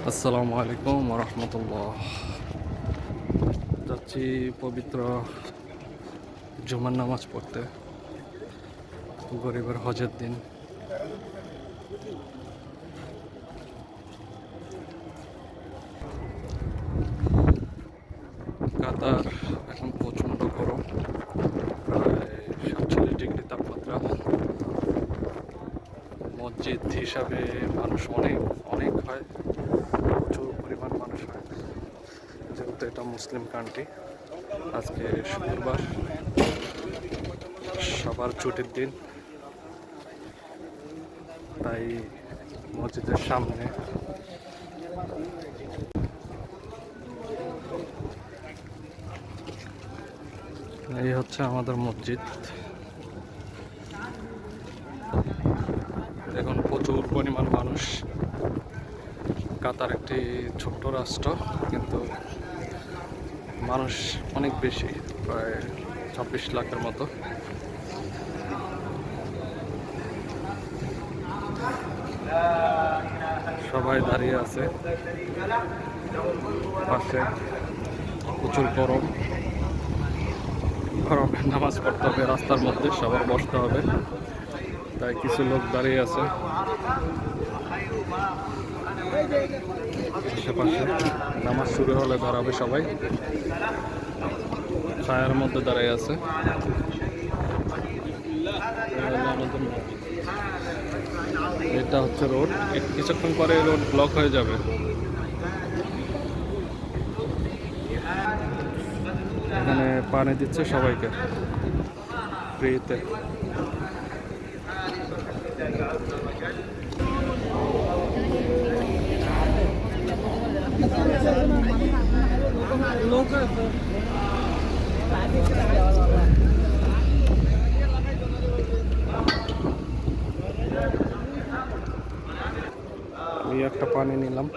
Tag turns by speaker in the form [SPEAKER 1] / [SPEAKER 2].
[SPEAKER 1] আসসালামু আলাইকুম ওয়া রাহমাতুল্লাহ। যাচ্ছি পবিত্র জুমার নামাজ পড়তে, গরিবের হজের দিন। কাতার এখন প্রচণ্ড গরম, প্রায় 47 ডিগ্রি তাপমাত্রা। মসজিদ হিসাবে মানুষ অনেক অনেক হয়, প্রচুর পরিমাণ মানুষ হয়, যেহেতু এটা মুসলিম কান্ট্রি। আজকে শুক্রবার, সবার ছুটির দিন, তাই মসজিদের সামনে এই হচ্ছে আমাদের মসজিদ। এখন প্রচুর পরিমাণ মানুষ। কাতার একটি ছোট্ট রাষ্ট্র, কিন্তু মানুষ অনেক বেশি, প্রায় 26 লাখের মতো। সবাই দাঁড়িয়ে আছে, পাশে প্রচুর গরম। গরমে নামাজ পড়তে হবে রাস্তার মধ্যে, সবার বসতে হবে, তাই কিছু লোক দাঁড়িয়ে আছে আশেপাশে। নামাজ শুরু হলে দাঁড়াবে সবাই, ছায়ার মধ্যে দাঁড়িয়ে আছে। এটা হচ্ছে রোড, কিছুক্ষণ পরে রোড ব্লক হয়ে যাবে। এখানে পানি দিচ্ছে সবাইকে ফ্রিতে। আমি একটা পানি নিলাম।